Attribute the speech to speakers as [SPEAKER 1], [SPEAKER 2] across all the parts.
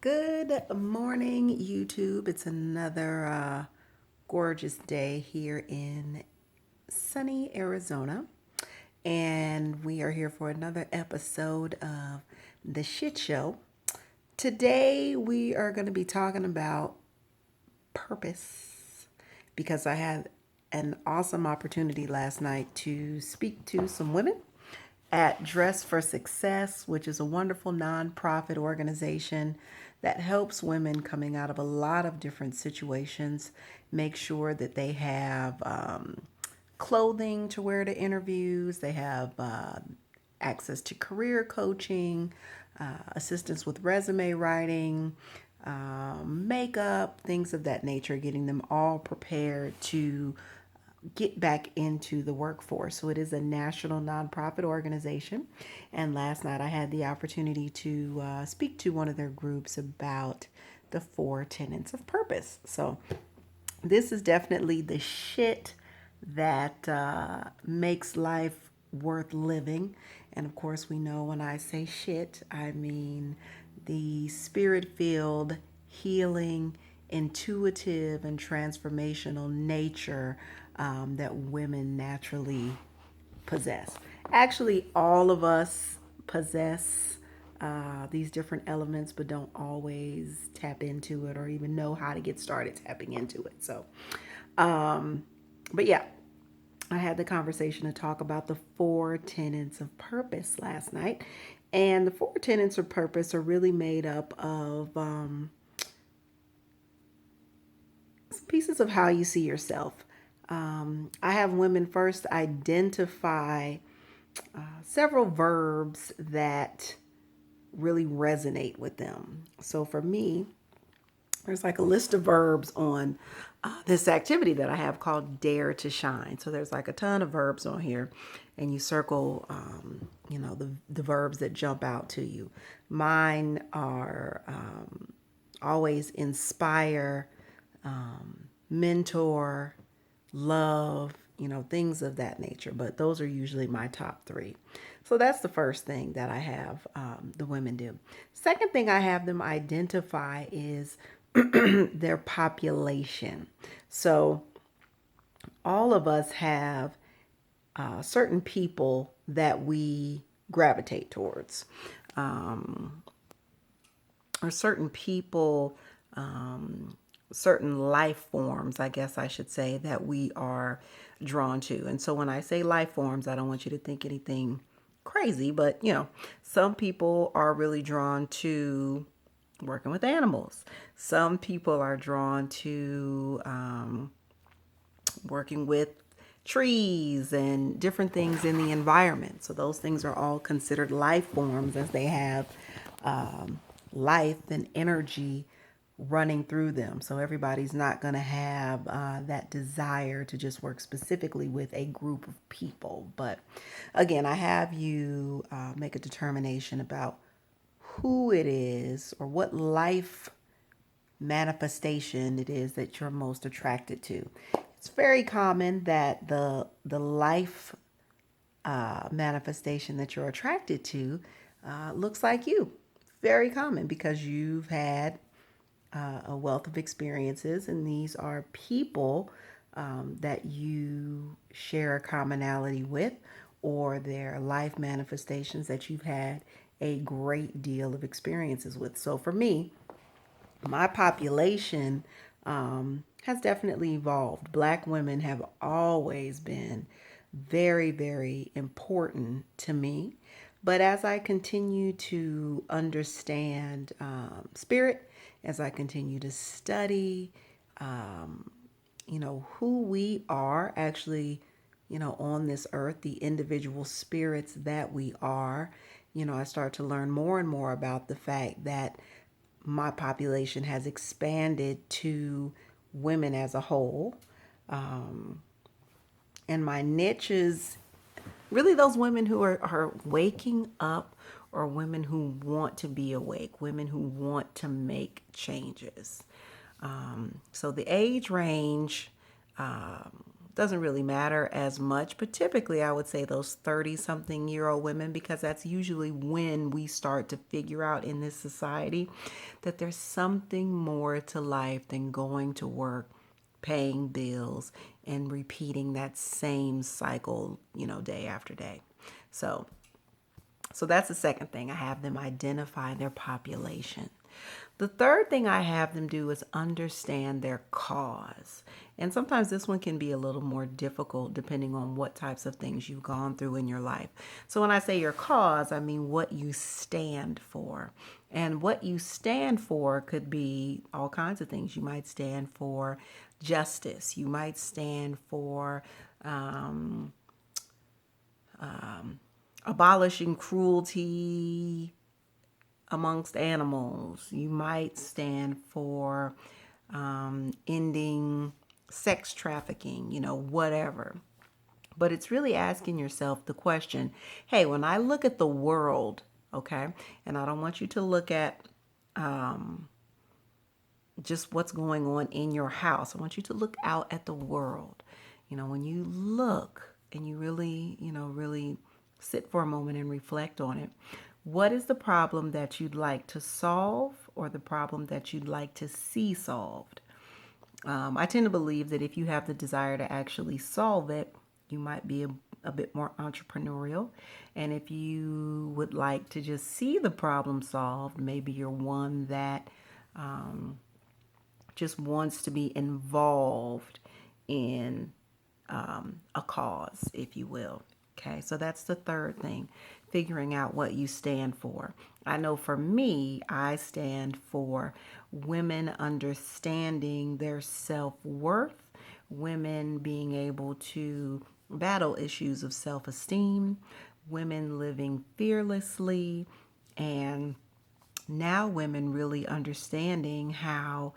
[SPEAKER 1] Good morning, YouTube. It's another gorgeous day here in sunny Arizona. And we are here for another episode of The Shit Show. Today, we are going to be talking about purpose because I had an awesome opportunity last night to speak to some women at Dress for Success, which is a wonderful nonprofit organization that helps women coming out of a lot of different situations make sure that they have clothing to wear to interviews, they have access to career coaching, assistance with resume writing, makeup, things of that nature, getting them all prepared to get back into the workforce. So it is a national nonprofit organization. And last night I had the opportunity to speak to one of their groups about the 4 tenets of purpose. So this is definitely the shit that makes life worth living. And of course, we know when I say shit, I mean the spirit filled, healing, intuitive, and transformational nature that women naturally possess. Actually, all of us possess these different elements, but don't always tap into it or even know how to get started tapping into it. So, but yeah, I had the conversation to talk about the 4 tenets of purpose last night. And the 4 tenets of purpose are really made up of pieces of how you see yourself. I have women first identify several verbs that really resonate with them. So for me, there's like a list of verbs on this activity that I have called Dare to Shine. So there's like a ton of verbs on here, and you circle, the verbs that jump out to you. Mine are always inspire, mentor, love, things of that nature. But those are usually my top three. So that's the first thing that I have the women do. Second thing I have them identify is their population. So all of us have certain people that we gravitate towards, or certain people, certain life forms, I guess I should say, that we are drawn to. And so when I say life forms, I don't want you to think anything crazy, but some people are really drawn to working with animals. Some people are drawn to working with trees and different things in the environment. So those things are all considered life forms as they have life and energy running through them. So everybody's not going to have that desire to just work specifically with a group of people. But again, I have you make a determination about who it is or what life manifestation it is that you're most attracted to. It's very common that the life manifestation that you're attracted to looks like you. Very common because you've had a wealth of experiences, and these are people that you share a commonality with, or their life manifestations that you've had a great deal of experiences with. So for me, my population has definitely evolved. Black women have always been very, very important to me. But as I continue to understand spirit, as I continue to study, who we are actually, on this earth, the individual spirits that we are, I start to learn more and more about the fact that my population has expanded to women as a whole. And my niche is really those women who are waking up, or women who want to be awake, women who want to make changes. So the age range doesn't really matter as much, but typically I would say those 30 something year old women, because that's usually when we start to figure out in this society that there's something more to life than going to work, paying bills, and repeating that same cycle, day after day. So so that's the second thing. I have them identify their population. The third thing I have them do is understand their cause. And sometimes this one can be a little more difficult depending on what types of things you've gone through in your life. So when I say your cause, I mean what you stand for. And what you stand for could be all kinds of things. You might stand for justice. You might stand for abolishing cruelty amongst animals. You might stand for ending sex trafficking, whatever. But it's really asking yourself the question, hey, when I look at the world, okay, and I don't want you to look at just what's going on in your house. I want you to look out at the world. When you look and you really, really sit for a moment and reflect on it, what is the problem that you'd like to solve or the problem that you'd like to see solved? I tend to believe that if you have the desire to actually solve it, you might be a bit more entrepreneurial. And if you would like to just see the problem solved, maybe you're one that just wants to be involved in a cause, if you will. Okay, so that's the third thing, figuring out what you stand for. I know for me, I stand for women understanding their self-worth, women being able to battle issues of self-esteem, women living fearlessly, and now women really understanding how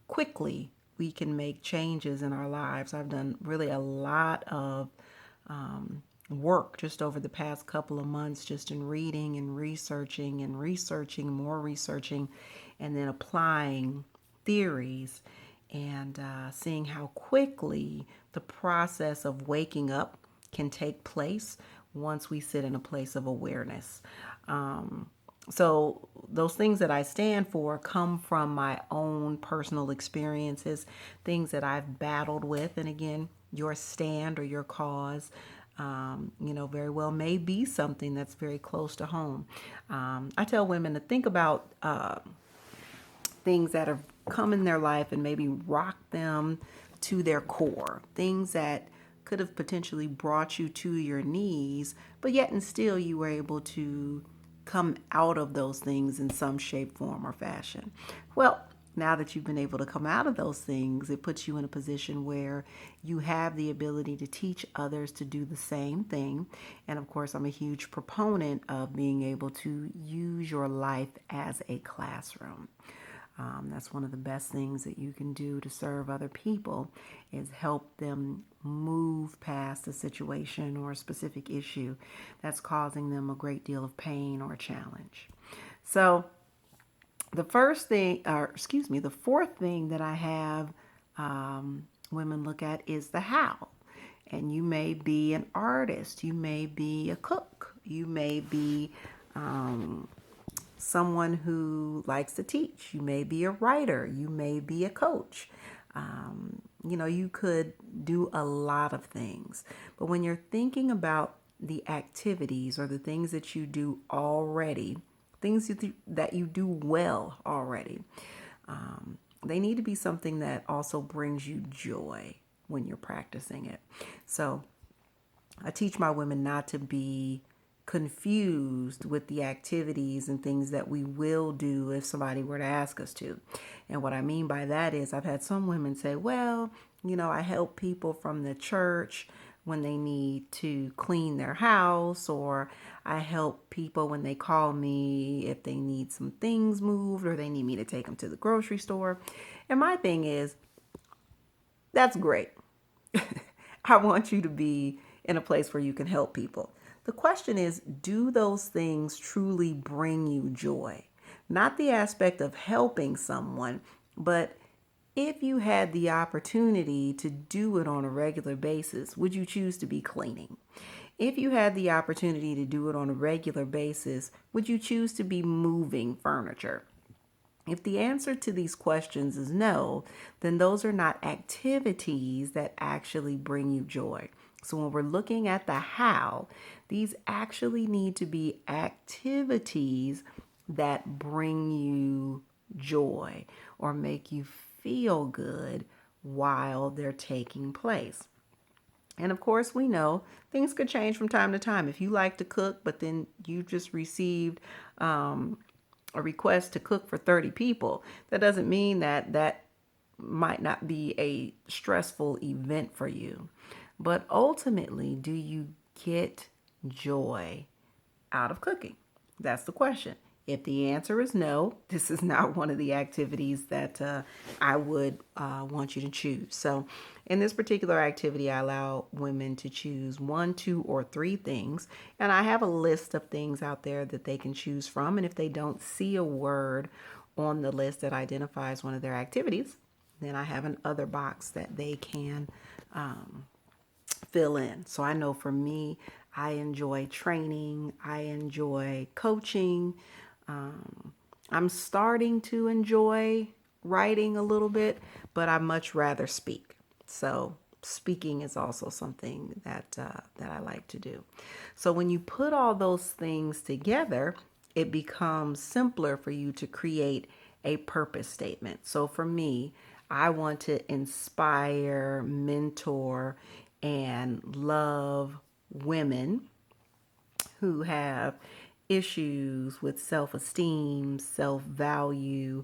[SPEAKER 1] quickly we can make changes in our lives. I've done really a lot of work just over the past couple of months, just in reading and researching, more researching, and then applying theories and seeing how quickly the process of waking up can take place once we sit in a place of awareness. So those things that I stand for come from my own personal experiences, things that I've battled with. And again, your stand or your cause, very well may be something that's very close to home. I tell women to think about things that have come in their life and maybe rocked them to their core, things that could have potentially brought you to your knees, but yet and still you were able to come out of those things in some shape, form, or fashion. Well, now that you've been able to come out of those things, it puts you in a position where you have the ability to teach others to do the same thing. And of course, I'm a huge proponent of being able to use your life as a classroom. That's one of the best things that you can do to serve other people, is help them move past a situation or a specific issue that's causing them a great deal of pain or challenge. So the fourth thing that I have women look at is the how. And you may be an artist, you may be a cook, you may be someone who likes to teach. You may be a writer. You may be a coach. You could do a lot of things. But when you're thinking about the activities or the things that you do already, things that you do well already, they need to be something that also brings you joy when you're practicing it. So I teach my women not to be confused with the activities and things that we will do if somebody were to ask us to. And what I mean by that is I've had some women say, well, I help people from the church when they need to clean their house, or I help people when they call me if they need some things moved or they need me to take them to the grocery store. And my thing is, that's great. I want you to be in a place where you can help people. The question is, do those things truly bring you joy? Not the aspect of helping someone, but If you had the opportunity to do it on a regular basis, would you choose to be cleaning? If you had the opportunity to do it on a regular basis, would you choose to be moving furniture? If the answer to these questions is no, then those are not activities that actually bring you joy. So when we're looking at the how, these actually need to be activities that bring you joy or make you feel good while they're taking place. And of course, we know things could change from time to time. If you like to cook, but then you just received a request to cook for 30 people, that doesn't mean that that might not be a stressful event for you. But ultimately, do you get joy out of cooking? That's the question. If the answer is no, this is not one of the activities that I would want you to choose. So, in this particular activity, I allow women to choose one, two, or three things. And I have a list of things out there that they can choose from. And if they don't see a word on the list that identifies one of their activities, then I have an other box that they can fill in. So I know for me, I enjoy training, I enjoy coaching. I'm starting to enjoy writing a little bit, but I much rather speak. So speaking is also something that I like to do. So when you put all those things together, it becomes simpler for you to create a purpose statement. So for me, I want to inspire, mentor, and love women who have issues with self esteem, self value,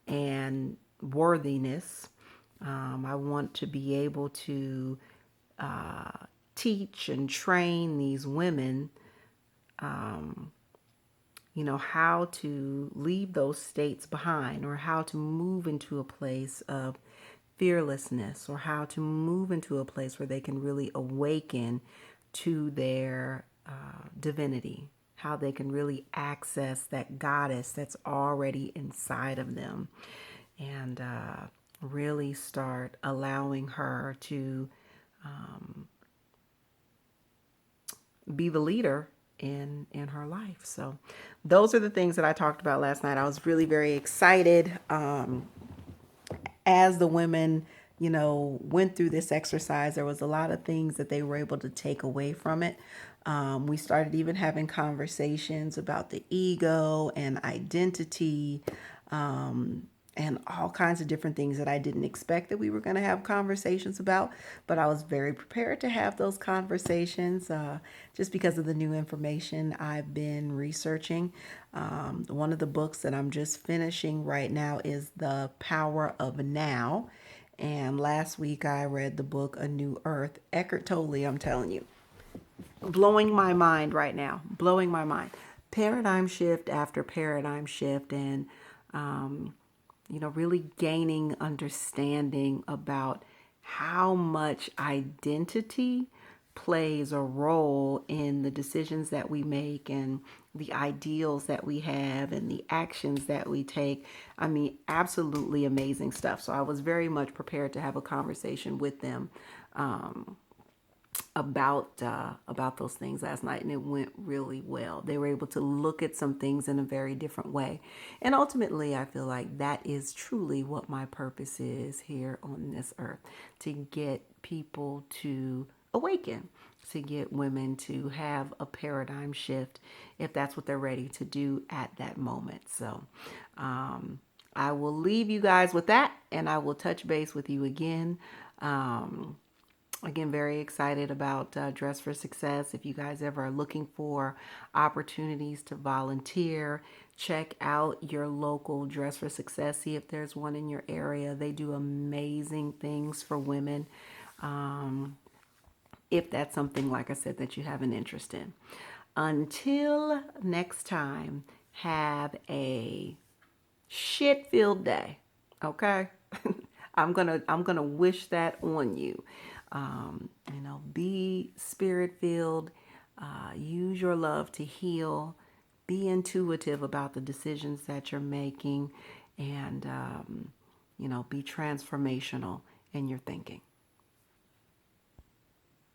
[SPEAKER 1] and worthiness. I want to be able to teach and train these women, how to leave those states behind or how to move into a place of fearlessness or how to move into a place where they can really awaken to their divinity, how they can really access that goddess that's already inside of them and really start allowing her to be the leader in her life. So those are the things that I talked about last night. I was really very excited as the women, went through this exercise. There was a lot of things that they were able to take away from it. We started even having conversations about the ego and identity, and all kinds of different things that I didn't expect that we were going to have conversations about. But I was very prepared to have those conversations just because of the new information I've been researching. One of the books that I'm just finishing right now is The Power of Now. And last week I read the book A New Earth. Eckhart Tolle, I'm telling you, blowing my mind right now, blowing my mind. Paradigm shift after paradigm shift, and really gaining understanding about how much identity plays a role in the decisions that we make and the ideals that we have and the actions that we take. I mean, absolutely amazing stuff. So I was very much prepared to have a conversation with them about those things last night, and it went really well. They were able to look at some things in a very different way, and ultimately I feel like that is truly what my purpose is here on this earth, to get people to awaken, to get women to have a paradigm shift if that's what they're ready to do at that moment. So I will leave you guys with that, and I will touch base with you again. Again, very excited about Dress for Success. If you guys ever are looking for opportunities to volunteer, check out your local Dress for Success. See if there's one in your area. They do amazing things for women. If that's something, like I said, that you have an interest in. Until next time, have a shit-filled day. Okay? I'm gonna wish that on you. Be spirit filled. Use your love to heal. Be intuitive about the decisions that you're making, and, be transformational in your thinking.